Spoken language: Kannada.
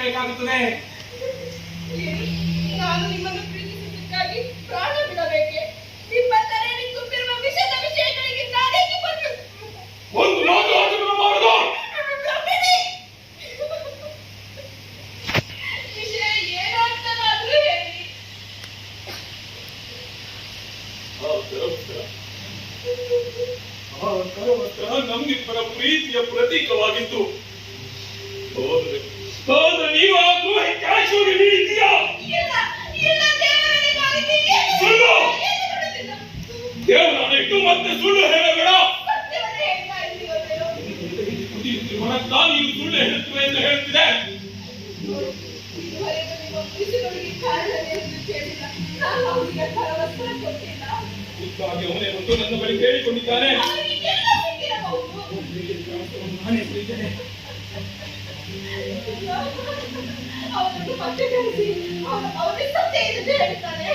ಮಾಡಬೇಕಾಗುತ್ತದೆ. ನಾನು ನಿಮ್ಮನ್ನು ಪ್ರೀತಿಸಿದ್ದಕ್ಕಾಗಿ ಪ್ರಾಣ ಬಿಡಬೇಕೆ? ನಿಮ್ಮ ತಲೆಯಲ್ಲಿ ತುಂಬಿರುವ ವಿಷದ ವಿಷಯಗಳಿಗೆ ನಾನೇಕೆ ಬಂದು ಒಂದು ಲೋಕವಾದವನ್ನು ಮಾಡುವುದು ವಿಷಯ ಏನು ಅಂತನಾದ್ರೂ ಹೇಳಿ. ನಮ್ಮಿಬ್ಬರ ಪ್ರೀತಿಯ ಪ್ರತೀಕವಾಗಿತ್ತು. ಆದ್ರೆ ನೀವು ಆ ದ್ರೋಹಿ ಕಾಶಿಗೆ ನೀಡಿದ್ದೀಯಾ? ಸುಳ್ಳು ದೇವರಾಣಿಟ್ಟು ಮತ್ತೆ ಸುಳ್ಳು ಹೇಳಬೇಡ. ನೀನು ಸುಳ್ಳು ಹೇಳುತ್ತವೆ ಎಂದು ಹೇಳ್ತಿದೆ. ಇದ್ದಾಗಿ ಅವನೇ ಬಂದು ನನ್ನ ಬಳಿ ಕೇಳಿಕೊಂಡಿದ್ದಾನೆ. ನಾನೇ ಹೇಳಿದ್ದೇನೆ. ಅವನನ್ನು ಮತ್ತೆ ಕರೆಸಿ ಅವನೇ ಸತ್ಯ ಇದೆ ಹೇಳ್ತಾನೆ.